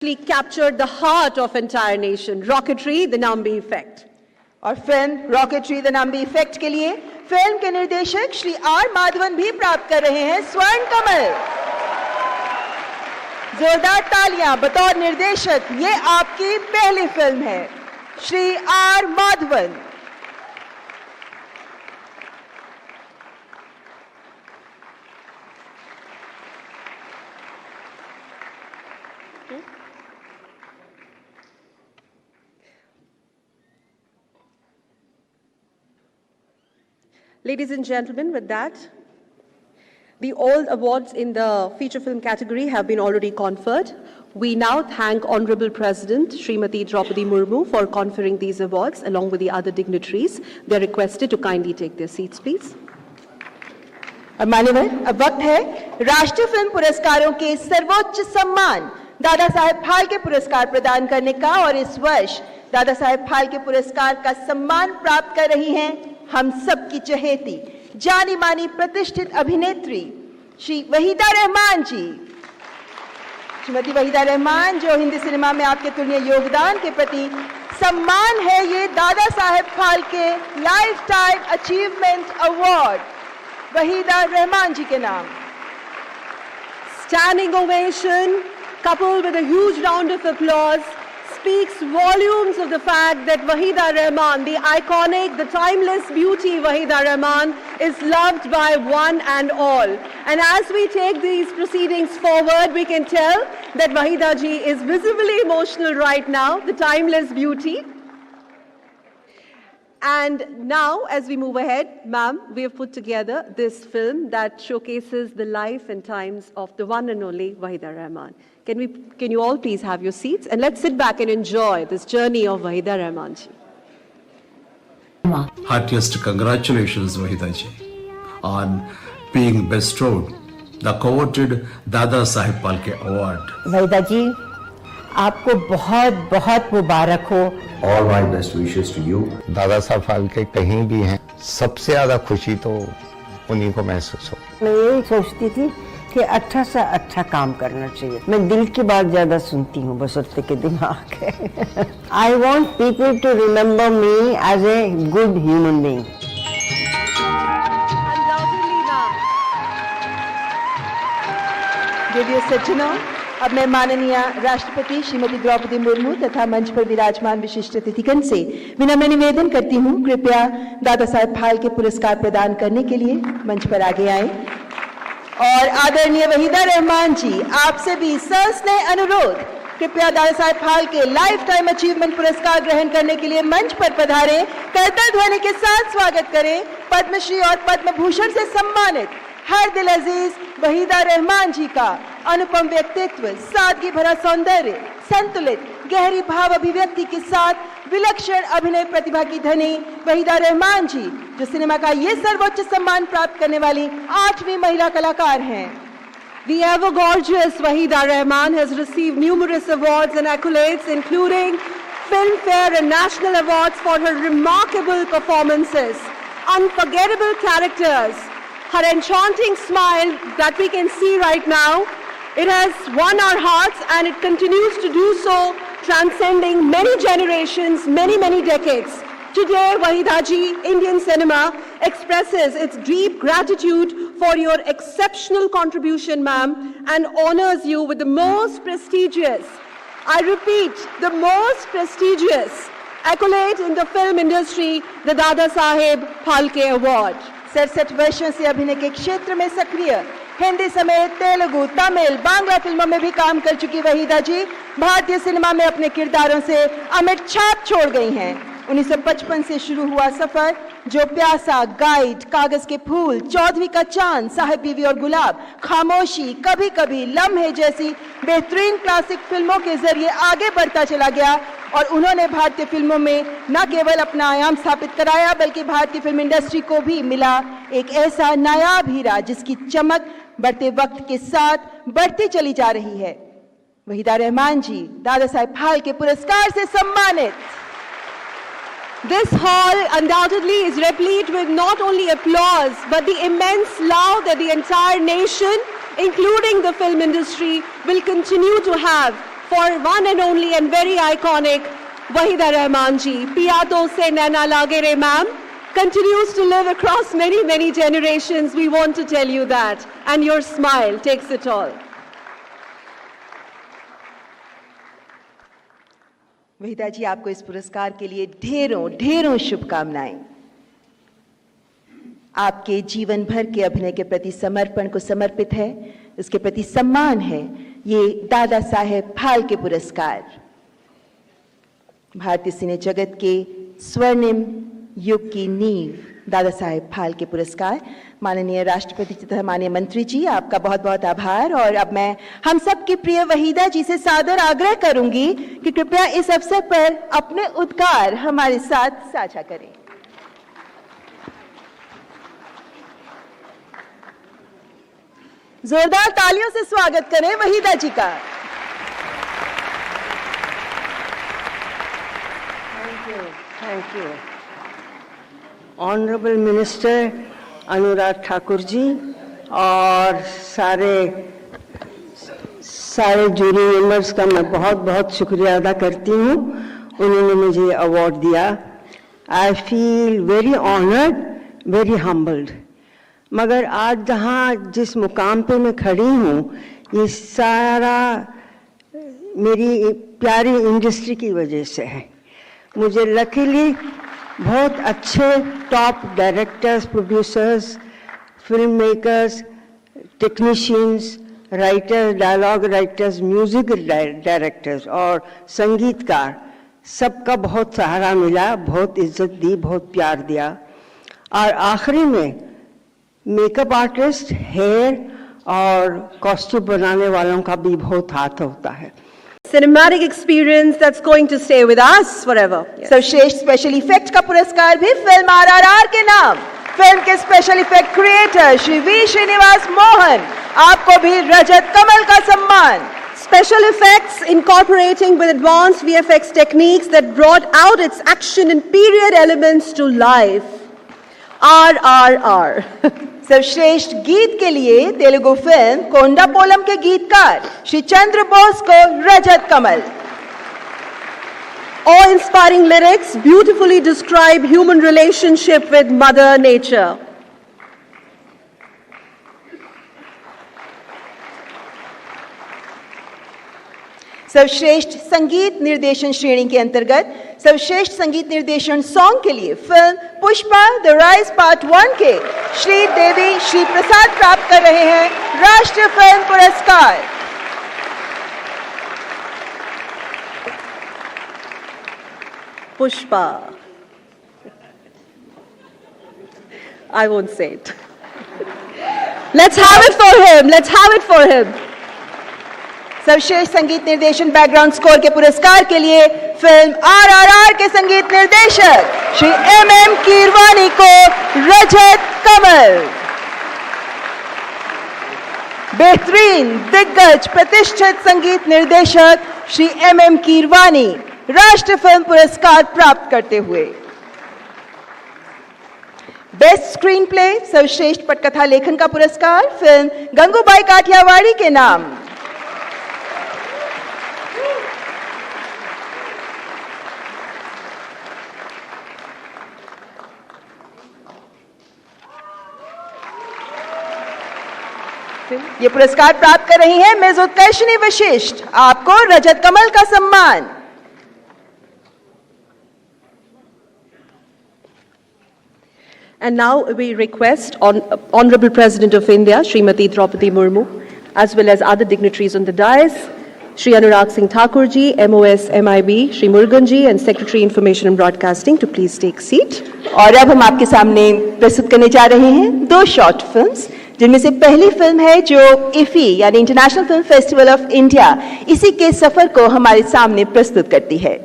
captured the heart of entire nation, Rocketry, the Nambi Effect. और film rocketry the Nambi effect के लिए film के निर्देशक श्री आर माधवन भी प्राप्त कर रहे हैं स्वर्ण कमल। जोरदार तालियां बतौर निर्देशक, ये आपकी पहली फिल्म है Shri R Madhavan. Ladies and gentlemen, with that, the all awards in the feature film category have been already conferred. We now thank Honorable President Srimati Draupadi Murmu for conferring these awards along with the other dignitaries. They are requested to kindly take their seats, please. मान्यवर, अब वक्त है राष्ट्रीय film पुरस्कारों के सर्वोच्च सम्मान दादा साहेब फाल्के पुरस्कार प्रदान करने का, और इस वर्ष दादा साहेब फाल्के पुरस्कार का सम्मान प्राप्त कर रही हैं हम सब की चहेती जानी मानी प्रतिष्ठित अभिनेत्री श्री वहीदा रहमान जी। श्रीमती वहीदा रहमान, जो हिंदी सिनेमा में आपके तुलनीय योगदान के प्रति सम्मान है ये Dada Saheb Phalke life time achievement award Waheeda Rehman ji के नाम। Standing ovation coupled with a huge round of applause speaks volumes of the fact that Wahida Rahman, the iconic, the timeless beauty Wahida Rahman, is loved by one and all. And as we take these proceedings forward, we can tell that Wahida ji is visibly emotional right now, the timeless beauty. And now, as we move ahead, ma'am, we have put together this film that showcases the life and times of the one and only Wahida Rahman. Can you all please have your seats, and let's sit back and enjoy this journey of Wahida Rahman ji. Heartiest congratulations, Wahida ji, on being bestowed the coveted Dada Saheb Phalke Award. Waheeda जी, आपको बहुत बहुत मुबारक हो। All my best wishes to you. Dada Saheb Phalke कहीं भी हैं, सबसे ज्यादा खुशी तो उन्हीं को महसूस हो। मैं यही सोचती थी कि अच्छा से अच्छा काम करना चाहिए। मैं दिल की बात ज्यादा सुनती हूँ बशर्ते के दिमाग है। I want people to remember me as a good human being. Radio सज्जनों, अब मैं माननीय राष्ट्रपति श्रीमती द्रौपदी मुर्मू तथा मंच पर विराजमान विशिष्ट अतिथिगण से विनम्र निवेदन करती हूँ, कृपया दादा साहेब फाल्के पुरस्कार प्रदान करने के लिए मंच पर आगे आए। और आदरणीय वहीदा रहमान जी, आपसे भी सस्नेह अनुरोध, कृपया दादा Saheb Phalke life time achievement पुरस्कार ग्रहण करने के लिए मंच पर पधारें। करताल ध्वनि के साथ स्वागत करें पद्मश्री और पद्म भूषण से सम्मानित हर दिल अजीज वहीदा रहमान जी का। अनुपम व्यक्तित्व, सादगी भरा सौंदर्य, संतुलित गहरी भाव अभिव्यक्ति के साथ विलक्षण अभिनय प्रतिभा की धनी वहीदा रहमान जी, जो सिनेमा का ये सर्वोच्च सम्मान प्राप्त करने वाली 8वीं महिला कलाकार हैं। The ever gorgeous Wahida Rahman has received numerous awards and accolades, including Filmfare and national awards for her remarkable performances, unforgettable characters, her enchanting smile that we can see right now. It has won our hearts and it continues to do so, transcending many generations, many decades. Today, Wahida ji, Indian cinema expresses its deep gratitude for your exceptional contribution, ma'am, and honors you with the most prestigious, I repeat, the most prestigious accolade in the film industry, the Dada Saheb Phalke Award. 67 वर्षों से अभिनय के क्षेत्र में सक्रिय, हिंदी समेत तेलुगु, तमिल, बांग्ला फिल्मों में भी काम कर चुकी वहीदा जी भारतीय सिनेमा में अपने किरदारों से अमिट छाप छोड़ गई हैं। 1955 से शुरू हुआ सफर, जो प्यासा, गाइड, कागज के फूल, चौधरी का चांद, साहिब बीवी और गुलाब, खामोशी, कभी कभी, लम्हे जैसी बेहतरीन क्लासिक फिल्मों के जरिए आगे बढ़ता चला गया, और उन्होंने भारतीय फिल्मों में न केवल अपना आयाम स्थापित कराया, बल्कि भारतीय फिल्म इंडस्ट्री को भी मिला एक ऐसा नायाब हीरा जिसकी चमक बढ़ते वक्त के साथ बढ़ती चली जा रही है। वहीदा रहमान जी दादा साहेब फाल्के पुरस्कार से सम्मानित। This hall undoubtedly is replete with not only applause, but the immense love that the entire nation, including the film industry, will continue to have for one and only and very iconic Wahida Rahman ji. Piya to se naina lage re ma'am continues to live across many, many generations. We want to tell you that. And your smile takes it all. Waheeda जी, आपको इस पुरस्कार के लिए ढेरों ढेरों शुभकामनाएं। आपके जीवन भर के अभिनय के प्रति समर्पण को समर्पित है, उसके प्रति सम्मान है ये दादा साहेब फाल्के पुरस्कार। भारतीय सिने जगत के स्वर्णिम युग की नींव दादा साहेब फाल्के पुरस्कार। माननीय राष्ट्रपति तथा माननीय मंत्री जी, आपका बहुत बहुत आभार। और अब मैं हम सब की प्रिय वहीदा जी से सादर आग्रह करूंगी कि कृपया इस अवसर पर अपने उद्गार हमारे साथ साझा करें। जोरदार तालियों से स्वागत करें वहीदा जी का। Thank you. Honourable minister Anurag Thakur ji और सारे जूरी मेंबर्स का मैं बहुत बहुत शुक्रिया अदा करती हूँ, उन्होंने मुझे अवार्ड दिया। I feel very honoured, very humbled. मगर आज जहाँ जिस मुकाम पे मैं खड़ी हूँ, ये सारा मेरी प्यारी इंडस्ट्री की वजह से है। मुझे लकीली बहुत अच्छे top directors, producers, film makers, technicians, writers, dialogue writers, music directors और संगीतकार सबका बहुत सहारा मिला, बहुत इज्जत दी, बहुत प्यार दिया। और आखिरी में मेकअप आर्टिस्ट, हेयर और कॉस्ट्यूम बनाने वालों का भी बहुत हाथ होता है। Cinematic experience that's going to stay with us forever. Yes. सर्वश्रेष्ठ स्पेशल इफेक्ट का पुरस्कार भी फिल्म RRR के नाम। फिल्म के special effect creator Shri V Srinivas Mohan, आपको भी रजत कमल का सम्मान। Special effects incorporating with advanced VFX techniques that brought out its action and period elements to life. RRR. सर्वश्रेष्ठ गीत के लिए तेलुगु फिल्म कोंडा पोलम के गीतकार श्री चंद्र बोस को रजत कमल। Awe-inspiring lyrics beautifully describe human relationship with Mother Nature. सर्वश्रेष्ठ संगीत निर्देशन श्रेणी के अंतर्गत सर्वश्रेष्ठ संगीत निर्देशन सॉन्ग के लिए film Pushpa the rise part 1 के श्री देवी श्री प्रसाद प्राप्त कर रहे हैं राष्ट्रीय फिल्म पुरस्कार। Pushpa. I won't say it. Let's have it for him. Let's have it for him. सर्वश्रेष्ठ संगीत निर्देशन बैकग्राउंड स्कोर के पुरस्कार के लिए फिल्म RRR के संगीत निर्देशक श्री MM कीरवानी को रजत कमल। बेहतरीन दिग्गज प्रतिष्ठित संगीत निर्देशक श्री MM कीरवानी राष्ट्रीय फिल्म पुरस्कार प्राप्त करते हुए। बेस्ट स्क्रीन प्ले सर्वश्रेष्ठ पटकथा लेखन का पुरस्कार फिल्म गंगूबाई काठियावाड़ी के नाम। ये पुरस्कार प्राप्त कर रही हैं मिस उत्कर्षिणी वशिष्ठ, आपको रजत कमल का सम्मान। And now we request Honorable President of India, Srimati Draupadi Murmu, as well as other dignitaries on the dais, Shri Anurag Singh Thakur ji, MOS MIB, Shri Murugan ji, and Secretary Information and Broadcasting to please take seat. और अब हम आपके सामने प्रस्तुत करने जा रहे हैं दो शॉर्ट फिल्म्स, जिनमें से पहली फिल्म है जो IFFI यानी international film festival of India, इसी के सफर को हमारे सामने प्रस्तुत करती है।